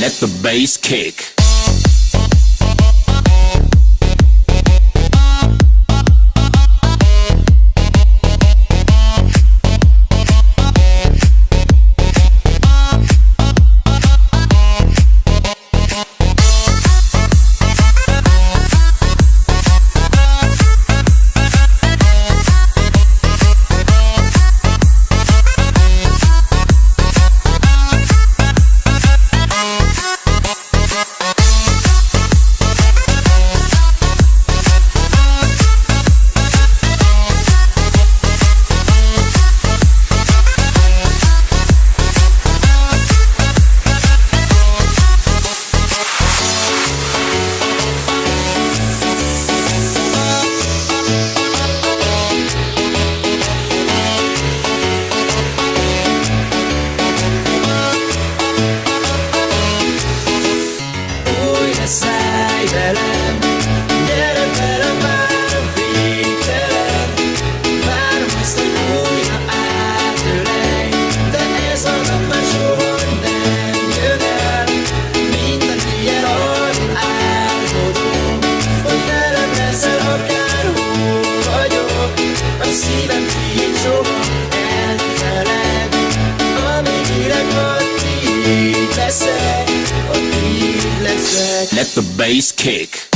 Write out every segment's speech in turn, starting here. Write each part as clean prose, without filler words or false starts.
Let the bass kick. Let the bass kick.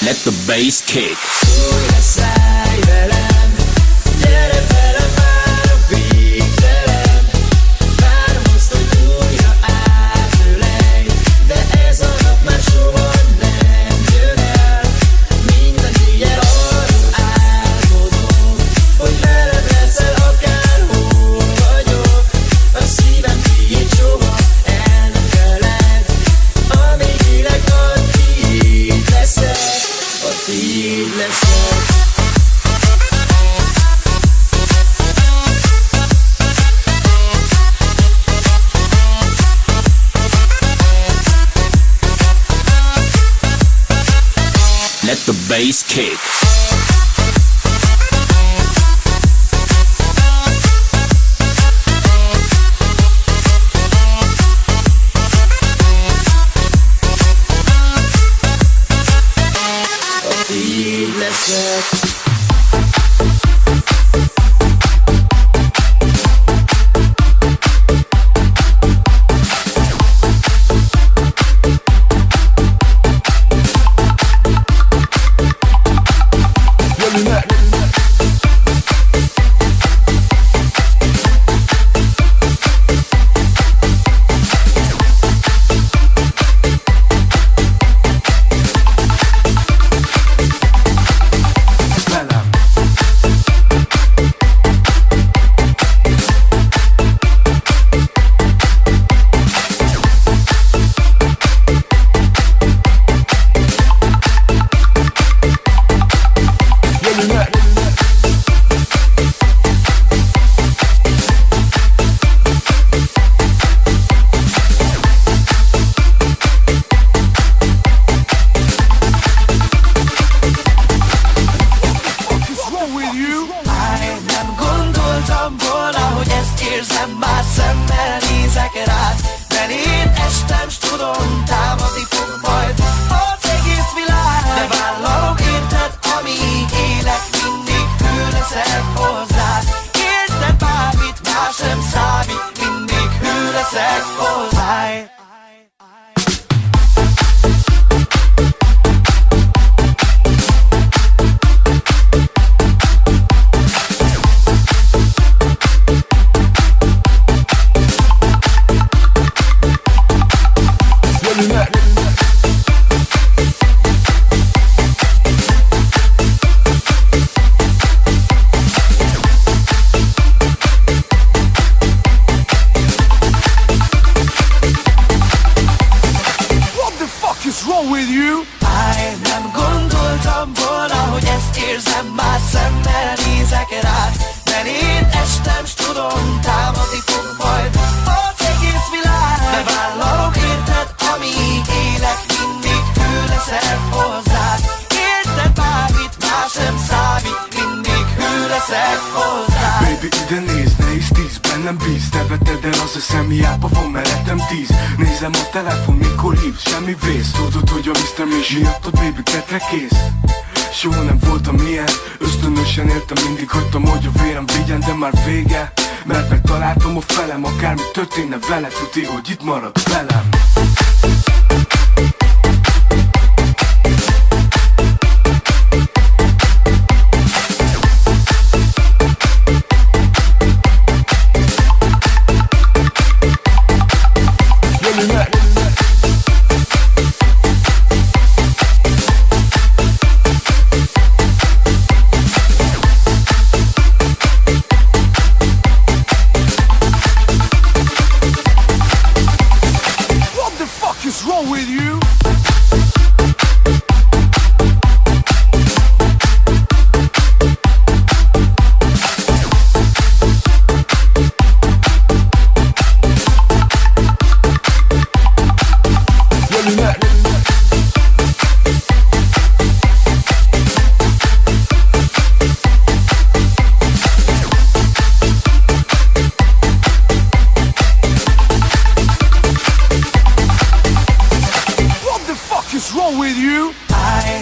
Let the bass kick. Újra szállj velem, gyere velem már a végtelen. Várom azt, hogy újra átölelj, de ez a nap már soha nem jön el. Minden éjjel arról álmodom, hogy veled leszel akárhol vagyok. A szívem tiéd soha el nem feled, amíg élek addig leszek. Tiéd leszek. Let the bass kick. Tiéd leszek. Nem gondoltam volna, hogy ezt érzem, már szemmel nézek rád. Mert én estem, s tudom, támadni fog majd az egész világ. De vállalom érted, amíg élek, mindig hű leszek hozzád. Érted, bármit más sem számít, mindig hű leszek hozzád. Baby, ide nézd, ne is tíz, bennem bíz. Te veted el az eszem, hiába van mellettem 10. Nézem a telefon, mikor hívsz, semmi vész. Tudod, hogy a Mr. Miss miattad, baby, tetre kész. Soha nem voltam ilyen, ösztönösen éltem, mindig hagytam, hogy a vérem vigyen, de már vége. Mert megtaláltam a felem, akármi történne vele, tudni, hogy itt marad velem.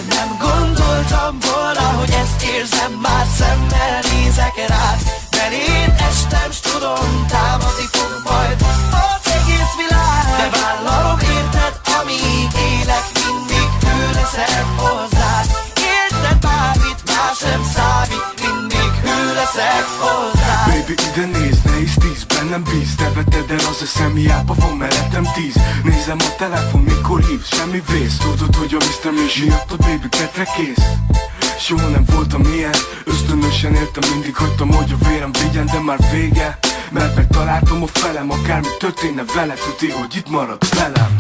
Nem gondoltam volna, hogy ezt érzem, már szemmel nézek rád. Mert én estem, s tudom, támadni fog majd az egész világ. De vállalom érted, amíg élek, mindig hű leszek hozzád. Érted, bármit más sem számít, mindig hű leszek hozzád. Baby, ide nézd, ne is tíz, bennem bíz. Te veted el az eszem, hiába van mellettem 10. Nézem a telefon, mikor hívsz, semmi vész. Tudod, hogy a Mr. Miss miattad, baby, tetre kész. Soha nem voltam ilyen, ösztönösen éltem, mindig hagytam, hogy a vérem vigyen, de már vége. Mert megtaláltam a felem, akármi történne vele, tudni, hogy itt marad velem.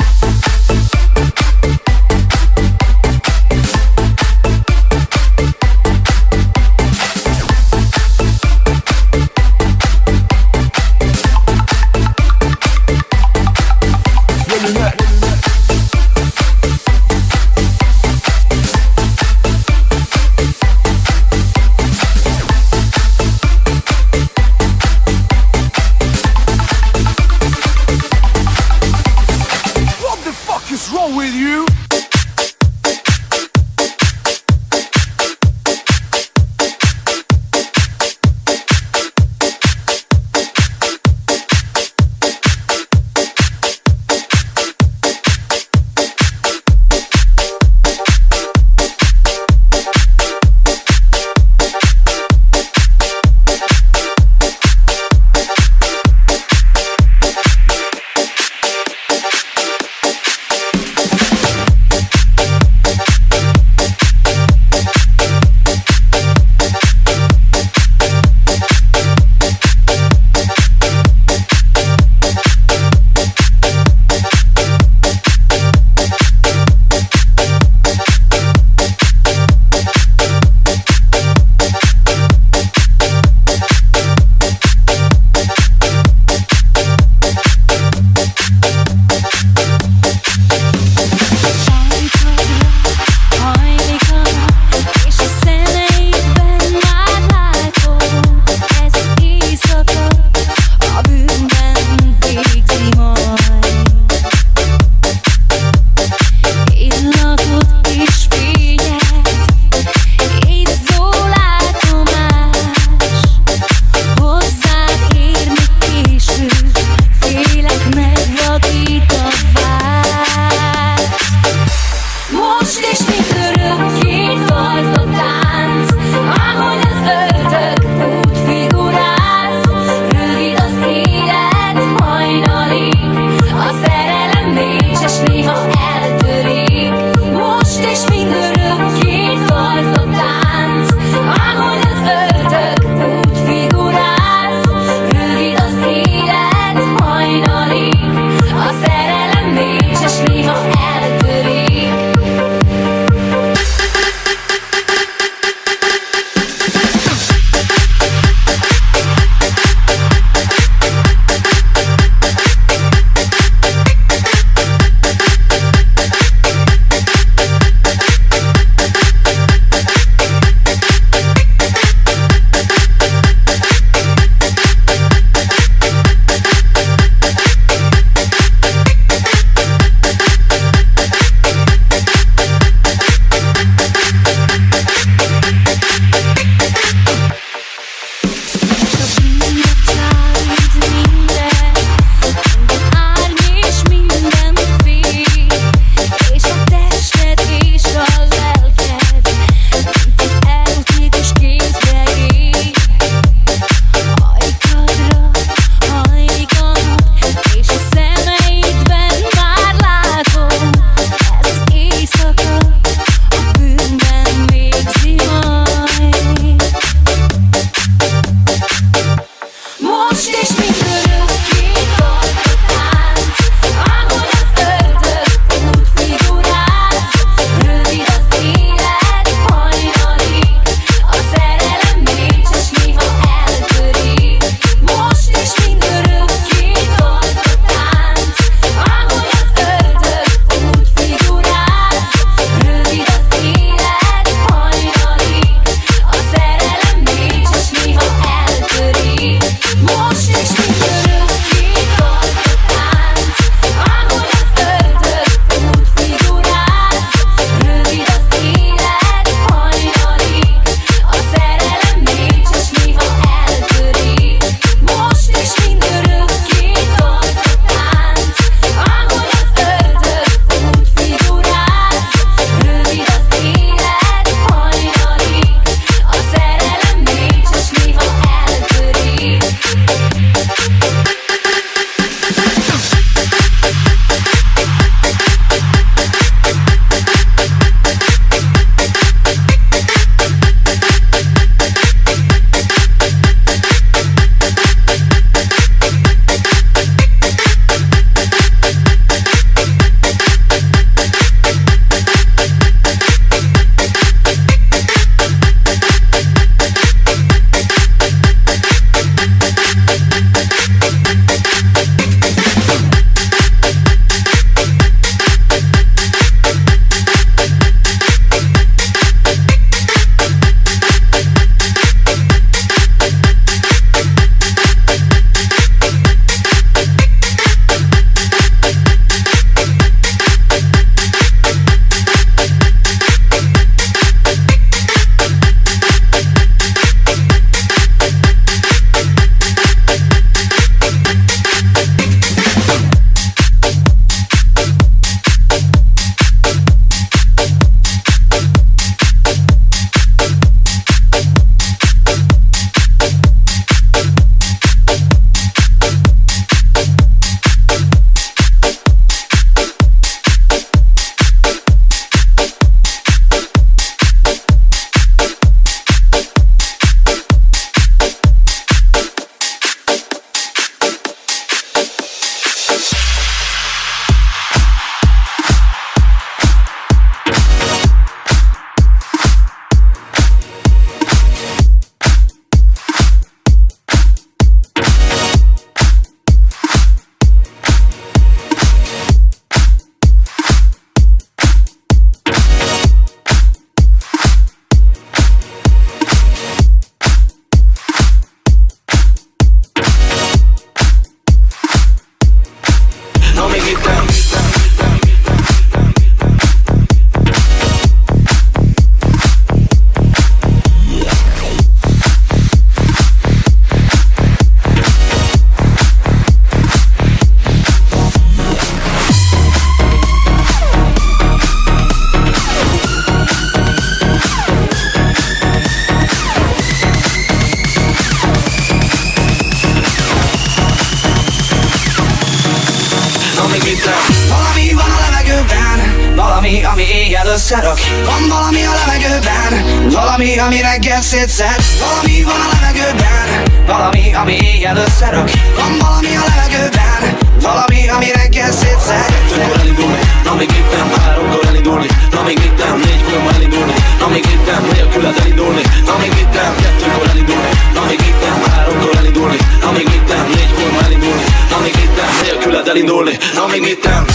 éjjel összerak. Van valami a levegőben, valami, ami reggel szétszed. Valami van a levegőben, valami, ami éjjel összerak. Van valami a levegőben, valami, ami reggel szétszed. Kettőkor elindulni, na még itt nem, háromkor elindulni, na még itt nem, négykor ma elindulni, na még itt nem, nélküled elindulni, na még itt nem, kettőkor elindulni, na még itt nem, háromkor elindulni, na még itt nem, négykor ma elindulni, na még itt nem, nélküled elindulni, na még itt nem.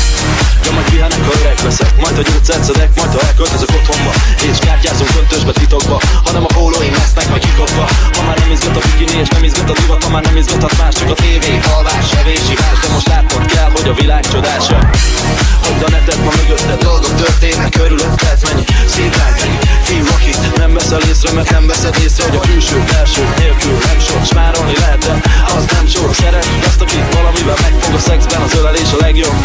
Ja, majd pihenek, ha öreg leszek, majd a gyógyszert szedek, majd ha elköltözök otthonba, és kártyázunk köntösbe titokba, hanem a pólóim lesznek majd kikopva. Ha már nem izgat a bikini és nem izgat a divat, ha már nem izgathat más, csak a tévé, alvás, evés, ivás, de most látnod kell, hogy a világ csodása. Hagyd a netet, ma mögötted dolgok történnek, körülötted mennyi szívrány, mennyi fiúakit nem veszel észre, mert nem veszed észre, hogy a külső, belső nélkül nem sok, smárolni lehet, de az nem sok. Szeret azt, akit valamivel megfog a szexben, az ölelés a legjobb.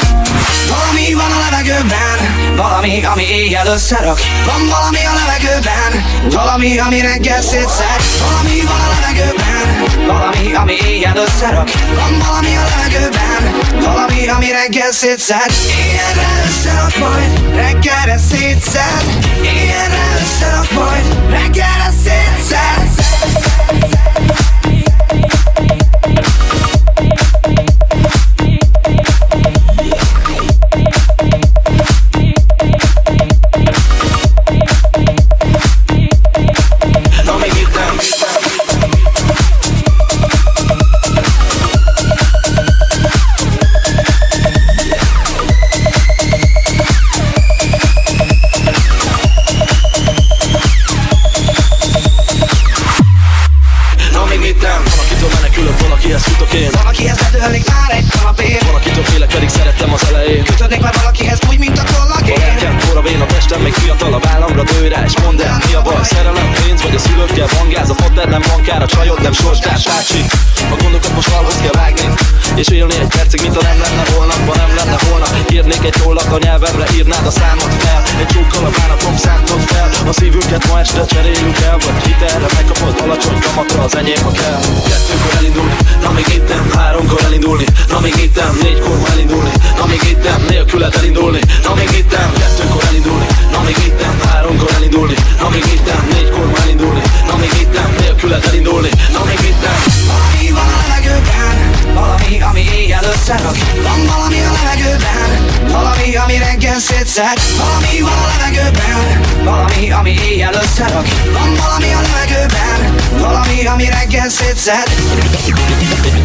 Valami van a levegőben, valami, ami éjjel összerak. Van valami a levegőben, valami, ami reggel szétszed. Valami van a levegőben, valami, ami éjjel összerak. Van valami a levegőben, valami, ami reggel szétszed. Éjjelre összerak majd, reggelre szétszed. Éjjelre összerak majd, reggelre szétszed. Valakihez bedőlnék már egy kanapén, valakitől félek, pedig szerettem az elején. kötődnék már valakihez úgy, mint a kollagén. A lelkem forravén, a testem még fiatal, a vállamra dőj rá, és mondd el, mi a baj? Szerelem, pénz, vagy a szülőkkel van gáz, a fotter nem bankár, a csajod nem sorstárs, bácsi. A gondokat most valhoz kell vágni, és élni egy percig, mint ha nem lenne holnap, ha nem lenne holnap. Írnék egy tollat a nyelvemre, írnád a számot fel, egy csókkal a bánatom szántod fel. A szívünket ma este cseréljük el, vagy hitelre megkapod alacsony kamatra, az enyém, ha kell. Kettőkor elindulni, na még itt nem, háromkor elindulni, na még itt nem, négykor ma elindulni, na még itt nem, nélküled elindulni, na még itt nem, kettőkor elindulni, na még itt nem, háromkor elindulni, na még itt nem, négykor ma elindulni, na még itt nem, nélküled elindulni, na még itt nem. Valami van a levegőben, valami, ami éjjel összerak. Van valami a levegőben, valami, ami reggel szétszed. Valami van a levegőben, valami, ami éjjel összerak. Van valami a levegőben, valami, ami reggel szétszed.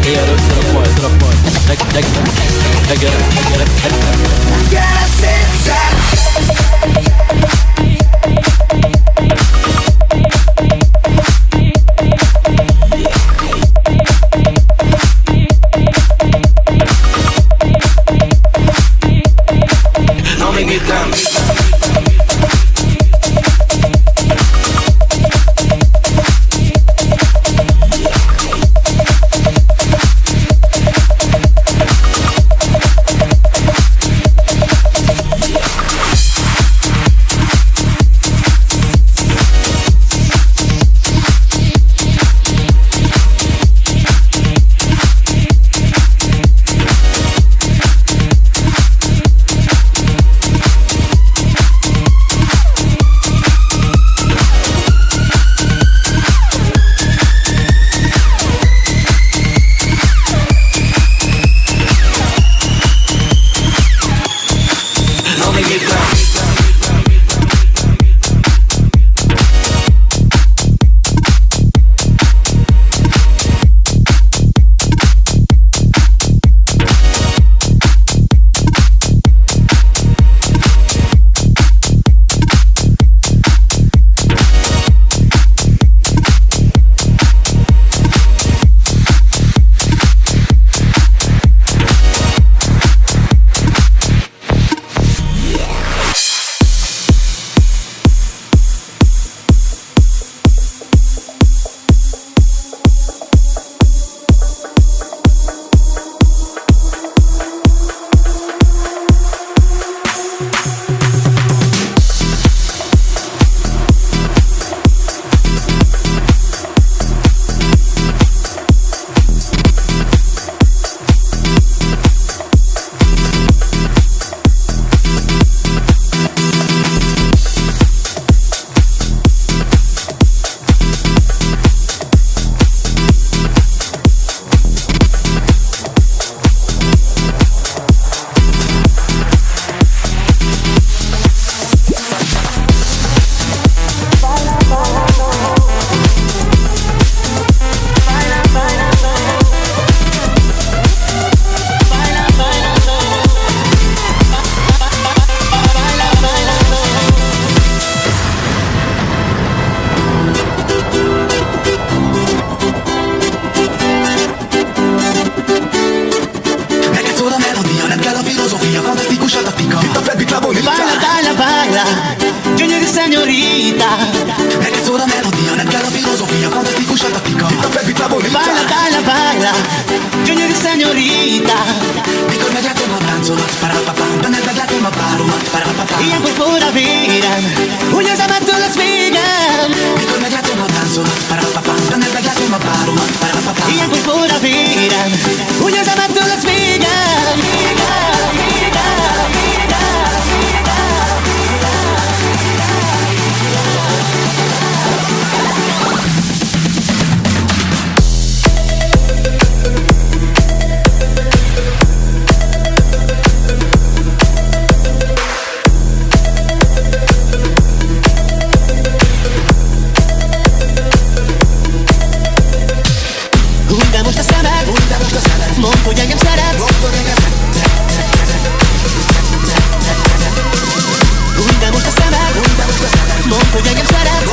Éjjel összerak majd, Reggelre szétszed. na még itt nem. Ilyenkor forr a vérem, úgy érzem, ettől lesz végem. Mikor meglátom a táncomat, benned meglátom a páromat. Ilyenkor forr a vérem, úgy érzem, ettől lesz végem. Hújj be most a szemed, mondd, hogy engem szeretsz. Hújj be most a szemed, mondd, hogy engem szeretsz.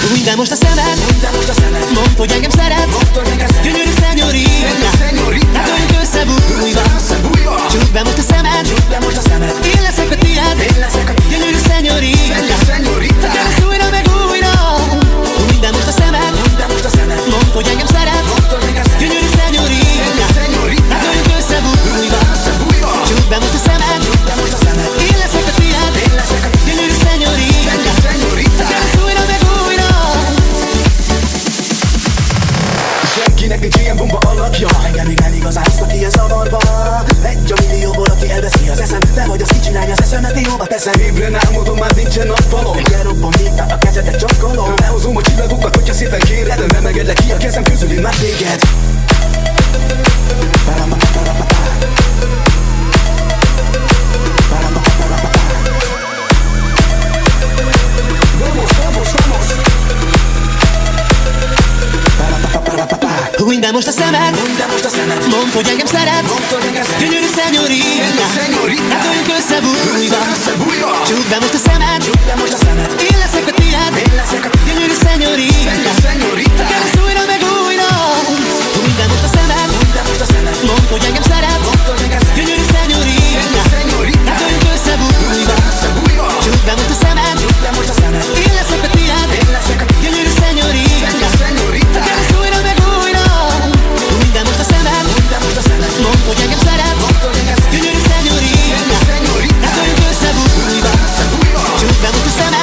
Hújj be most a szemed, mondd, hogy engem szeretsz. Gyönyörű szenyorita, hát vagyunk összebújva. Csukd be most a szemed, én leszek a tiéd. Gyönyörű szenyorita, gyeresz újra meg újra. Hújj be most a szemed, mondd, hogy engem szeretsz. Gyönyörű szenyorita, hát vagyunk összebújva. Csukd be most a szemed, én leszek a tiéd. Gyönyörű szenyorita, gyeresz újra meg újra. Senkinek nincs ilyen bomba alakja. Engem még eligazán hozta ki a zavarba. Egy a millióból, aki elveszi az eszem. Te vagy az kicsi lány, az eszemet jóba teszem. Ébren álmodom, már nincsen nappalom. Elrobban végtál a kezedet csapkolom. Behozom a csillagokat, hogyha szépen kéred. Nem engedlek ki a kezem közül, én már téged. Hújj be most a szemed, mondd, hogy engem szeretsz. Gyönyörű szenyorita, hát vagyunk összebújva. Csukd be most a szemed, én leszek a tiéd. Gyönyörű szenyorita, gyeresz újra meg újra. Hújj be most a szemed, mondd, hogy engem szeretsz. Gyönyörű szenyorita, hát vagyunk összebújva. Csukd be most a szemed, én leszek a tiéd. Gyönyörű szenyorita, gyeresz újra meg újra. Hújj be most a szemed, mondd, hogy engem szeretsz. Gyönyörű szenyorita, hát vagyunk összebújva. Csukd be most a szemed,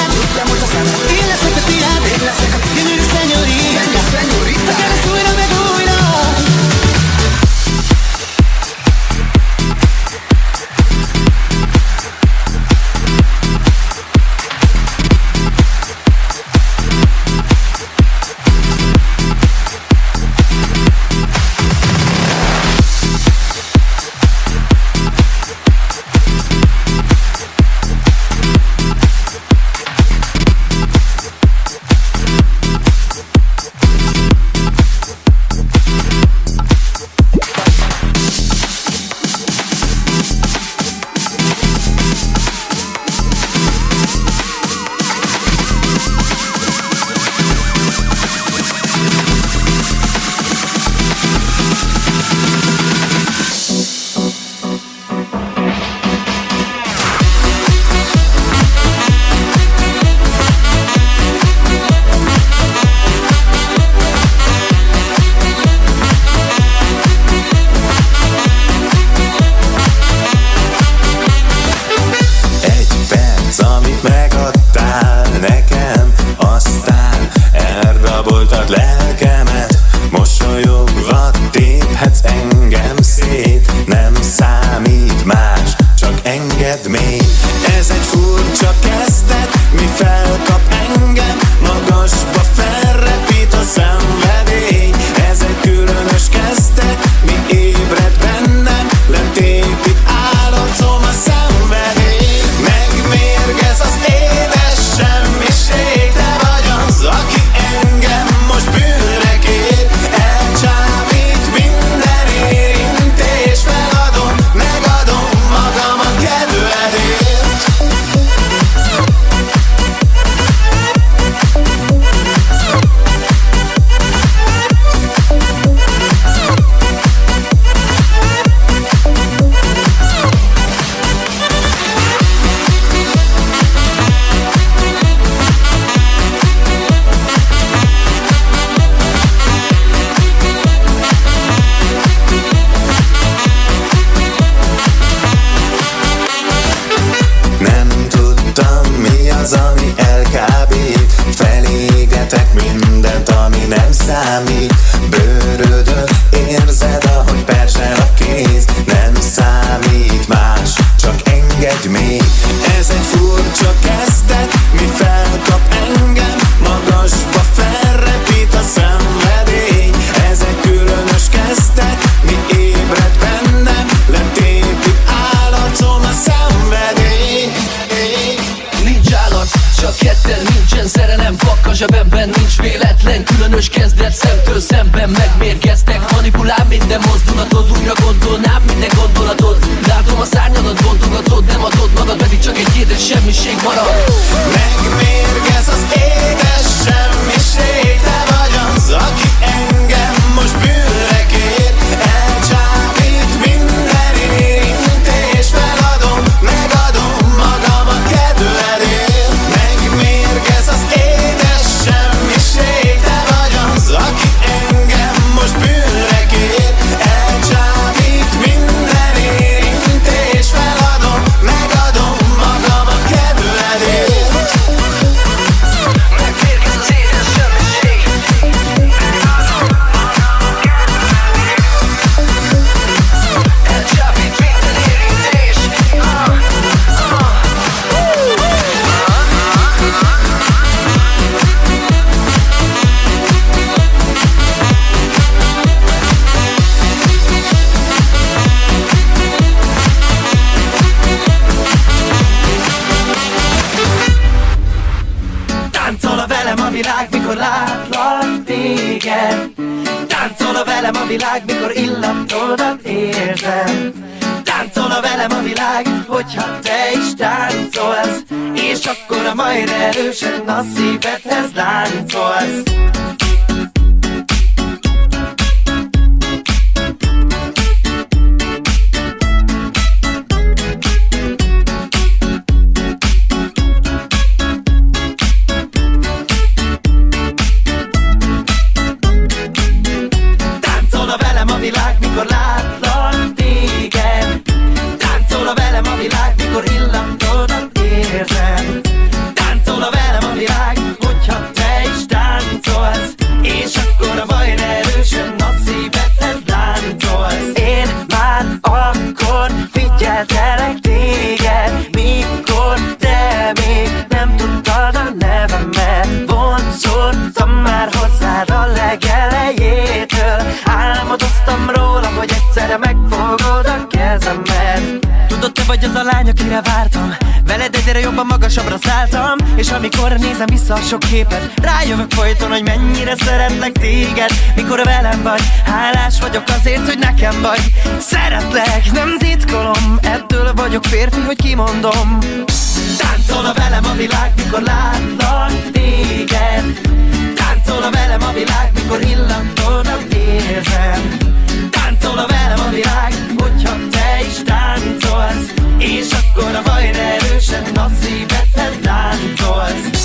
számít. Bőrödön érzed, ahogy perzsel a kéz. Nem számít más, csak engedj még. Ez egy furcsa kezdet, mi felkap engem. Magasba felrepít a szenvedély. Ez egy különös kezdet, mi ébred bennem. Letépi állatom a szenvedély. Nincs állat, csak ketten, nincsen szerelem. Fakk a zsebemben, nincs véletlen. Különös kezdet, szemtől szemben megmérgeztek. Manipulál minden mozdulatod, újra gondolnám minden gondolatod. Látom a szárnyadat, bontogatod, nem adod magad, pedig csak egy édes semmiség marad. Megmérgez az édes semmiség. Te vagy az, aki engem most bűnre kér. Elcsábít minden érintés. Feladom, megadom magam a kedvedért. Megmérgez az édes semmiség. Te vagy az, aki engem most bűnre kér. Elcsábít minden érintés. Feladom, megadom magam a kedvedért. Megmérgez az édes semmiség. Elcsábít minden érintés. Táncol velem a világ, mikor látlak téged. Táncol velem a világ, mikor illatodat érzem. Táncol velem a világ, hogyha te is táncolsz. És akkor majd erősen a szívedhez láncolsz. Táncol velem a világ, mikor látlak téged. Táncol velem a világ, mikor illatodat érzem. Táncol velem a világ, hogyha te is táncolsz. És akkor majd erősen a szívedhez láncolsz. Én már akkor figyeltelek téged, mikor te még nem tudtad a nevemet. Vonzódtam már hozzád a legelejétől. Álmodoztam róla, hogy egyszerre megfogod a kezemet. Tudod, te vagy az a lány, akire vártam. Veled egyre jobban magasabbra szálltam. És amikor nézem vissza a sok képet, rájövök folyton, hogy mennyire szeretlek téged. Mikor velem vagy, hálás vagyok azért, hogy nekem vagy. Szeretlek, nem titkolom, ettől vagyok férfi, hogy kimondom. Táncol velem a világ, mikor látlak téged. Táncol velem a világ, mikor illatodat érzem. Táncol velem a világ, hogyha te is táncolsz. És akkor majd erősen a szívedhez láncolsz.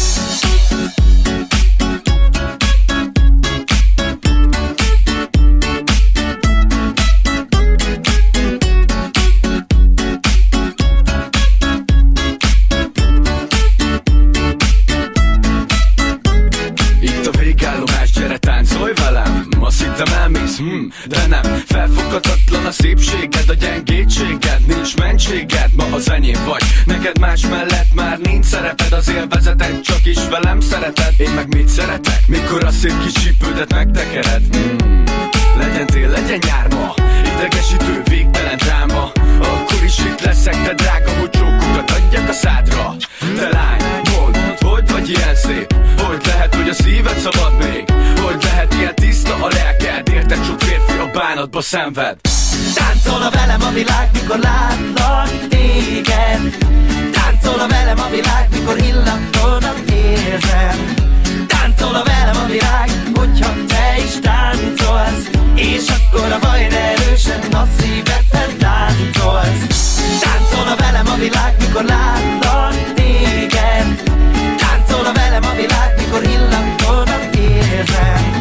Itt a végállomás, gyere táncolj velem. Azt hittem elmész, de nem. Felfoghatatlan a szépséged, a gyengétséged. Nincs mentséged, ma az enyém vagy. Neked más mellett már nincs szereped. Az élvezeted csak is velem szereted. Én meg mit szeretek? Mikor a szép kis csípődet megtekered. Legyen tél, legyen nyár ma. Idegesítő, végtelen dráma. Akkor is itt leszek, te drága, hogy csókokat adjak a szádra. Te lány, mondd, hogy vagy ilyen szép. Hogy lehet, hogy a szíved szabad még? Hogy lehet ilyen tiszta a lelked? Érted, sok férfi a bánatba szenved. Táncol velem a világ, mikor látlak téged. Táncol velem a világ, mikor illatodat érzem. Táncol velem a világ, hogyha te is táncolsz. És akkor majd erősen a szívedhez láncolsz. Táncol velem a világ, mikor látlak téged. Táncol velem a világ, mikor illatodat érzem.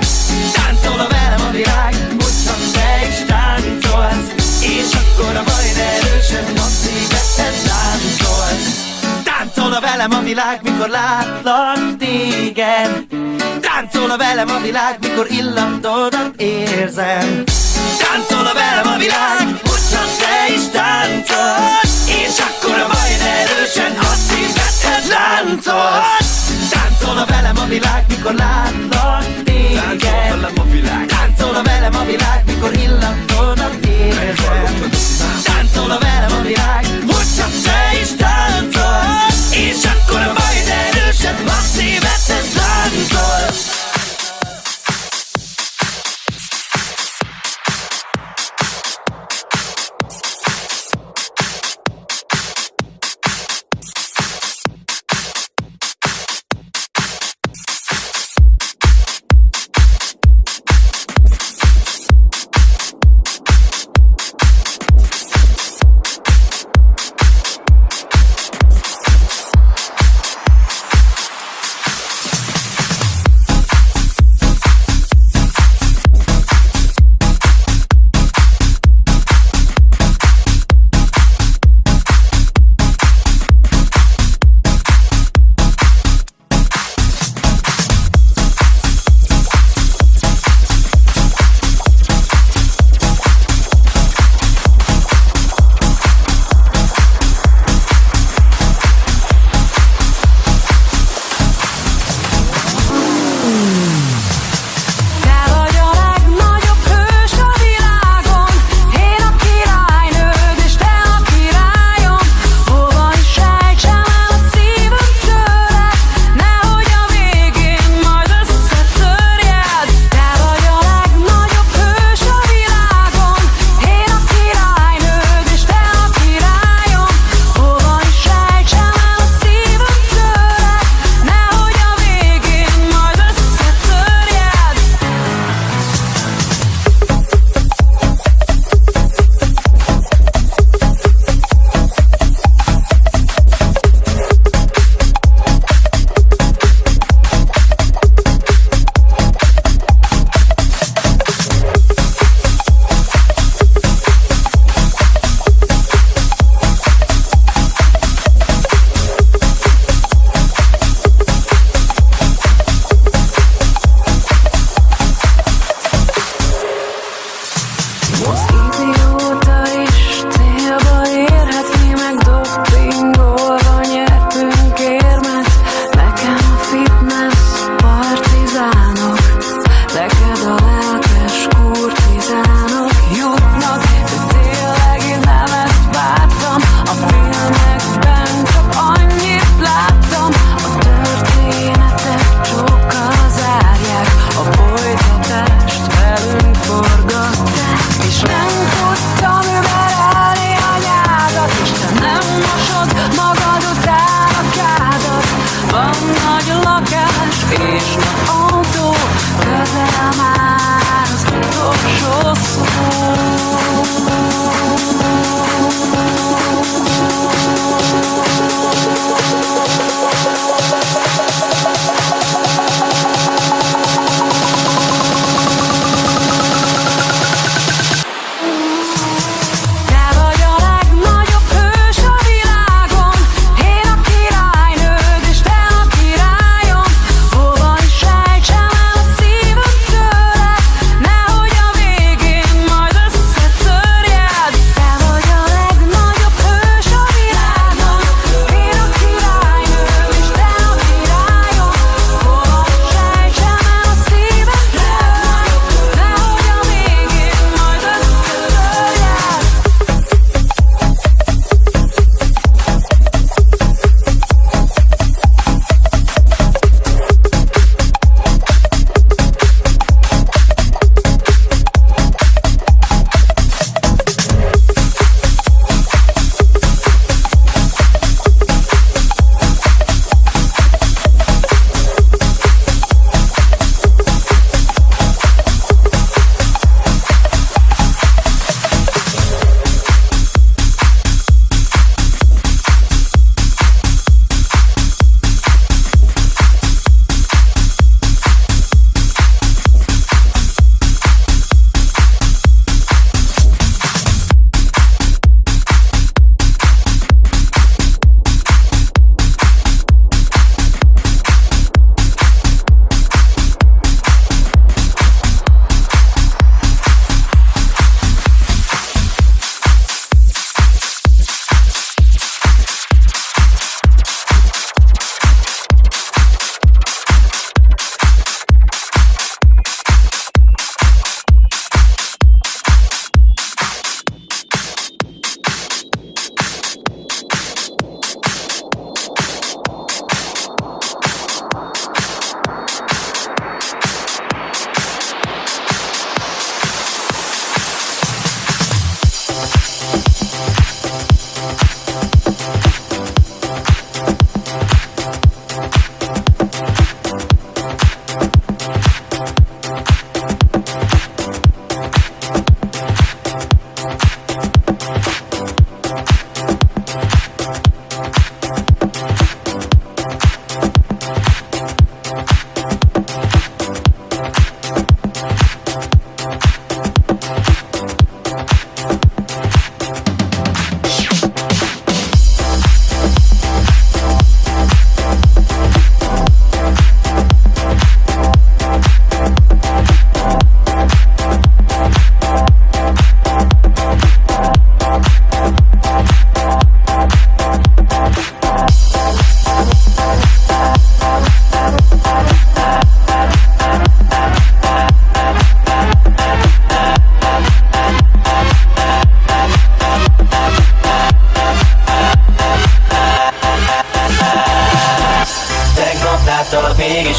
Táncol velem a világ, hogyha te is táncolsz. És akkor majd erősen a szívedhez láncolsz. Táncol velem a világ, mikor látlak téged. Táncolna velem a világ, mikor illatodat érzem. Táncolna velem a világ, hogy csak te is táncolsz. És akkor a baj erősen a szívedhez láncolsz. Táncolna velem a világ, mikor látlak téged. Táncolna velem a világ, mikor illatodat érzem. Táncolna velem a világ, hogy csak te is táncolsz. És akkor a baj erősen a szívedhez láncolsz.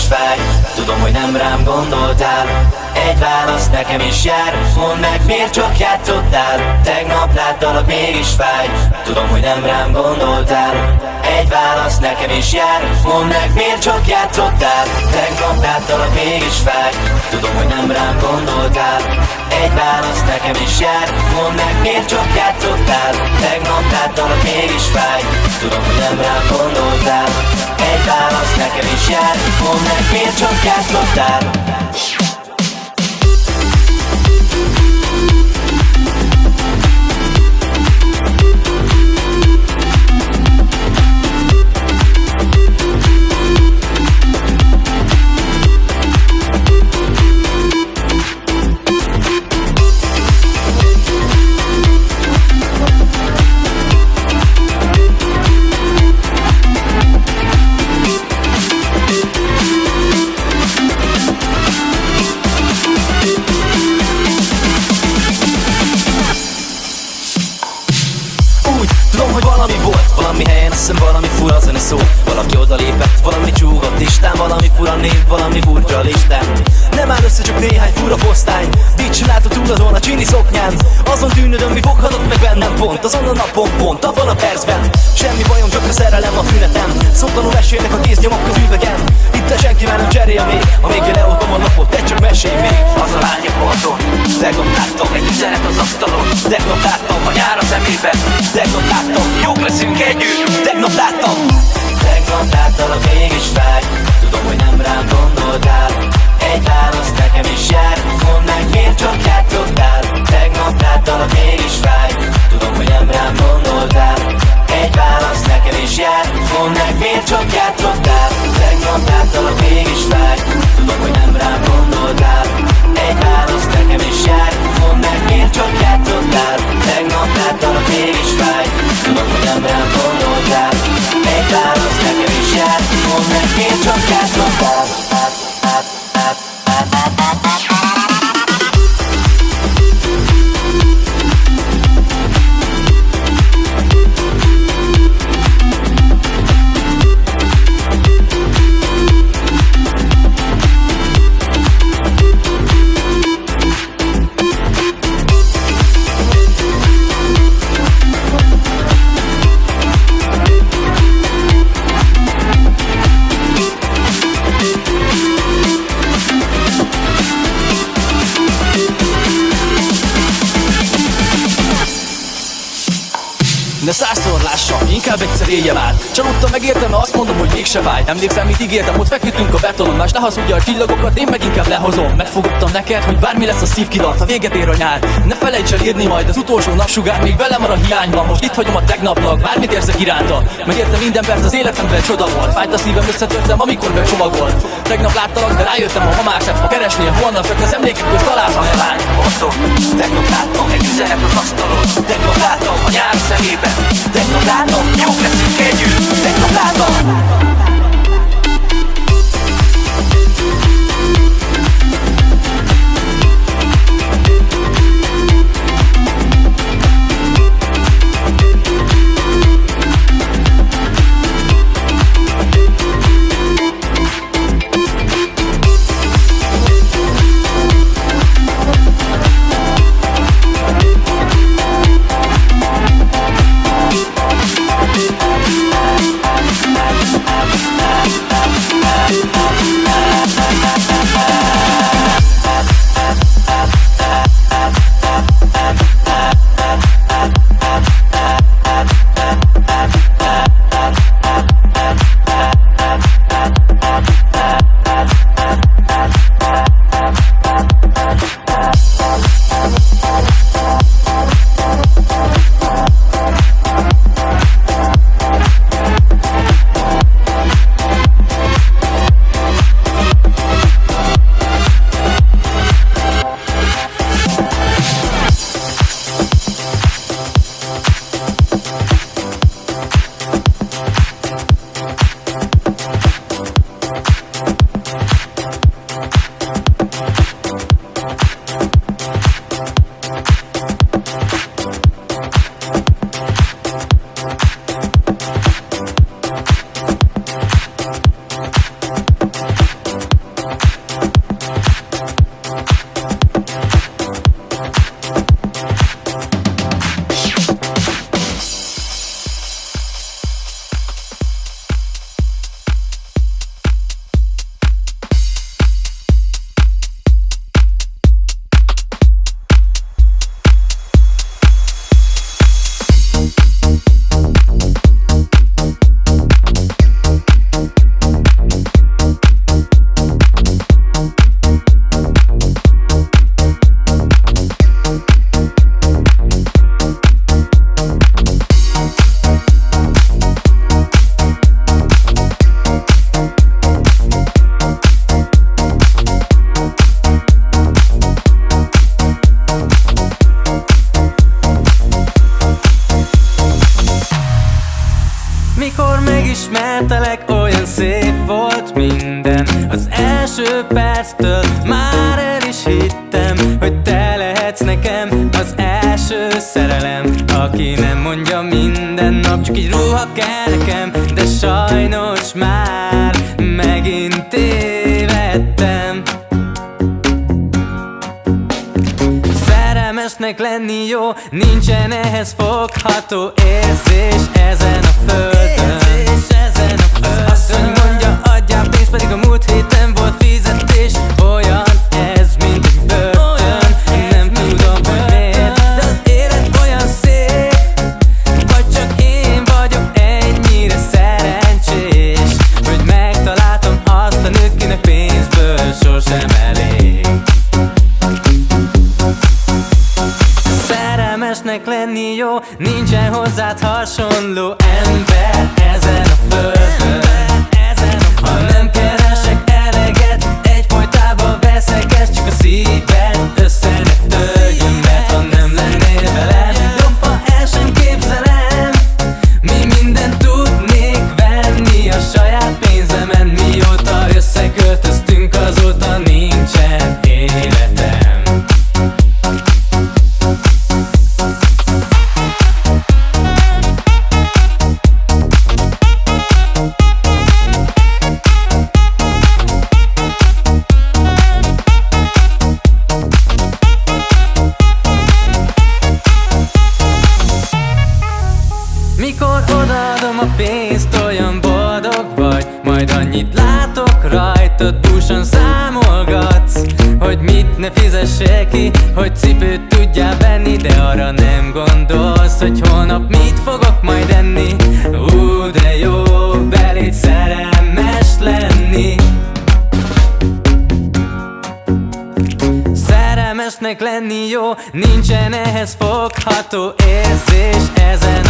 fáj. Tudom, hogy nem rám gondoltál, egy válasz nekem is jár. Mondd meg, miért csak játszottál, tegnap láttalak, mégis fáj. Tudom, hogy nem rám gondoltál, egy válasz nekem is jár. Mondd meg, miért csak játszottál, tegnap láttalak, mégis fáj. Tudom, hogy nem rám gondoltál, egy válasz nekem is jár. Mondd meg, miért csak játszottál, tegnap láttalak, mégis fáj. Tudom, hogy nem rám gondoltál, egy válasz nekem is jár. Mondd meg, miért csak játszottál. Valami fura zene szó, valaki odalépett, valami csúgott listán, valami fura név, valami furcsa listán. Nem áll össze csak néhány fura posztány, dicslátot túl azon a csini szoknyán. Azon tűnődöm, mi foghatott meg bennem pont, azon a napon pont, abban a percben. Semmi bajom, csak a szerelem a tünetem, szoktanul mesélnek a kéznyomok közülvegen. Itt a senki már nem cserél még, amíg leoltom a napot, te csak mesélj még. Az a lány a bolton, tegnap láttam egy üzenet az asztalon. Tegnap láttam a nyár a szemében, tegnap láttam, jók leszünk együtt. Tegnap láttam, tegnap láttalak, mégis fáj. Tudom, hogy nem rám gondoltál, egy válasz nekem is jár. Mondd meg, miért csak játszottál, tegnap láttalak, mégis fáj. Tudom, hogy nem rám gondoltál, egy válasz nekem is jár. Mondd meg, miért csak játszottál, tegnap láttalak, mégis fáj. Tudom, hogy nem rám gondoltál, egy válasz nekem is jár. Mondd meg, miért csak játszottál, tegnap láttalak, mégis fáj. Tudom, hogy nem rám gondoltál, egy válasz nekem is jár. Mondd meg, miért csak játszottál. de 100-szor lássa, inkább egyszer éljem át. Csalódtam, megértem, mert azt mondom, hogy mégse fáj. Emlékszem, mit ígértem, ott feküdtünk a betonon. Más ne hazudja a csillagokat, én meg inkább lehozom. Megfogadtam neked, hogy bármi lesz, a szív kitart, ha véget ér a nyár. Ne felejts el írni majd az utolsó napsugár, még velem van a hiányban. Most itt hagyom a tegnapnak, bármit érzek iránta. Megértem minden perc, az életemben csoda volt. Fájt a szívem, összetörtem, amikor becsomagolt. Tegnap láttalak, de rájöttem, ha ma már szebb, ha keresnél holnap, csak az emlékek közt találtam a lány. Tegnap láttam egy üzenet az asztalon. Tegnap láttam a nyár szemében. Tegnap láttam, jók leszünk együtt. Tegnap láttam. Mikor megismertelek, olyan szép volt minden. Az első perctől már el is hittem, hogy te lehetsz nekem az első szerelem, aki nem mondja minden nap, csak így ruha kell nekem. De sajnos már megint tévedtem. Szerelmesnek lenni jó, nincsen ehhez fogható érzés ezen a földön. Az asszony mondja, adjál pénzt, pedig a múlt héten volt fizetés. Olyan ez, mint egy börtön, nem tudom, hogy miért, de az élet olyan szép. Vagy csak én vagyok ennyire szerencsés, hogy megtaláltam azt a nőt, kinek pénzből sosem elég. Szerelmesnek lenni jó, nincsen hozzád hasonló ember ezen a földön. Ha nem keresek eleget, egyfolytában veszekedsz, csak a szíved össze ne törjön, mert ha nem lennél velem, jobb, ha el sem képzelem. Mi mindent tudnék venni a saját pénzemen, mióta összeköltöztünk, azóta nincsen életem. Mikor odaadom a pénzt, olyan boldog vagy, majd annyit látok rajtad, dúsan számolgatsz, hogy mit ne fizessél ki, hogy cipőt tudjál venni, de arra nem gondolsz, hogy holnap mit fogok majd enni. De jó beléd szerelmes lenni. Szerelmesnek lenni jó, nincsen ehhez fogható érzés ezen